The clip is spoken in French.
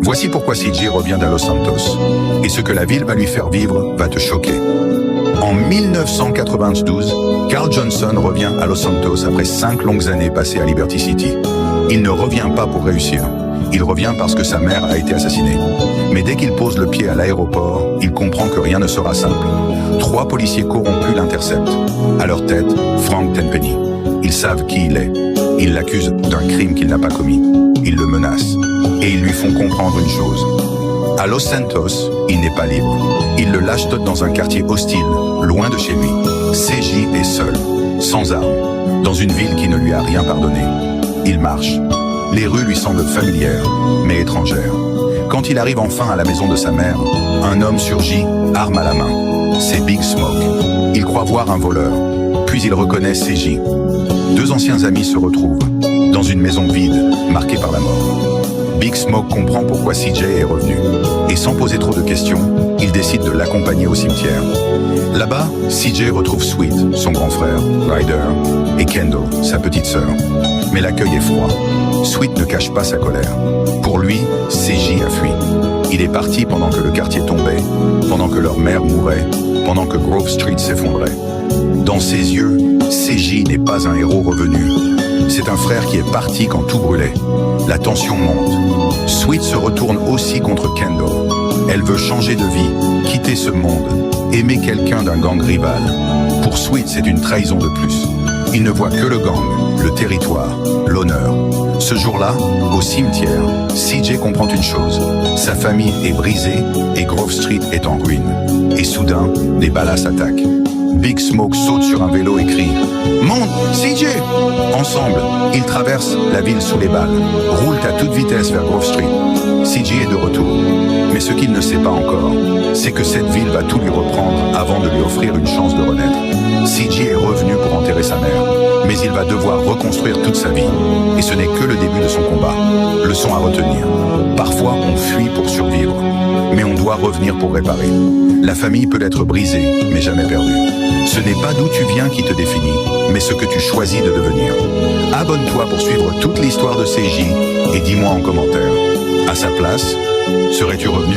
Voici pourquoi CJ revient à Los Santos. Et ce que la ville va lui faire vivre va te choquer. En 1992, Carl Johnson revient à Los Santos après 5 longues années passées à Liberty City. Il ne revient pas pour réussir. Il revient parce que sa mère a été assassinée. Mais dès qu'il pose le pied à l'aéroport, il comprend que rien ne sera simple. 3 policiers corrompus l'interceptent. À leur tête, Frank Tenpenny. Ils savent qui il est. Ils l'accusent d'un crime qu'il n'a pas commis. Ils le menacent. Et ils lui font comprendre une chose. À Los Santos, il n'est pas libre. Ils le lâchent dans un quartier hostile, loin de chez lui. CJ est seul, sans armes, dans une ville qui ne lui a rien pardonné. Il marche. Les rues lui semblent familières, mais étrangères. Quand il arrive enfin à la maison de sa mère, un homme surgit, arme à la main. C'est Big Smoke. Il croit voir un voleur, puis il reconnaît CJ. 2 anciens amis se retrouvent, dans une maison vide, marquée par la mort. Big Smoke comprend pourquoi CJ est revenu. Et sans poser trop de questions, il décide de l'accompagner au cimetière. Là-bas, CJ retrouve Sweet, son grand frère, Ryder, et Kendall, sa petite sœur. Mais l'accueil est froid. Sweet ne cache pas sa colère. Pour lui, CJ a fui. Il est parti pendant que le quartier tombait, pendant que leur mère mourait, pendant que Grove Street s'effondrait. Dans ses yeux, CJ n'est pas un héros revenu. C'est un frère qui est parti quand tout brûlait. La tension monte. Sweet se retourne aussi contre Kendall. Elle veut changer de vie, quitter ce monde, aimer quelqu'un d'un gang rival. Pour Sweet, c'est une trahison de plus. Il ne voit que le gang, le territoire, l'honneur. Ce jour-là, au cimetière, CJ comprend une chose. Sa famille est brisée et Grove Street est en ruine. Et soudain, des balles s'attaquent. Big Smoke saute sur un vélo et crie « Monte, CJ !» Ensemble, ils traversent la ville sous les balles, roulent à toute vitesse vers Grove Street. CJ est de retour. Mais ce qu'il ne sait pas encore, c'est que cette ville va tout lui reprendre avant de lui offrir une chance de renaître. CJ est revenu pour enterrer sa mère, mais il va devoir reconstruire toute sa vie. Et ce n'est que le début de son combat. Leçon à retenir. Parfois, on fuit pour survivre, mais on doit revenir pour réparer. La famille peut être brisée, mais jamais perdue. Ce n'est pas d'où tu viens qui te définit, mais ce que tu choisis de devenir. Abonne-toi pour suivre toute l'histoire de CJ et dis-moi en commentaire. À sa place, serais-tu revenu ?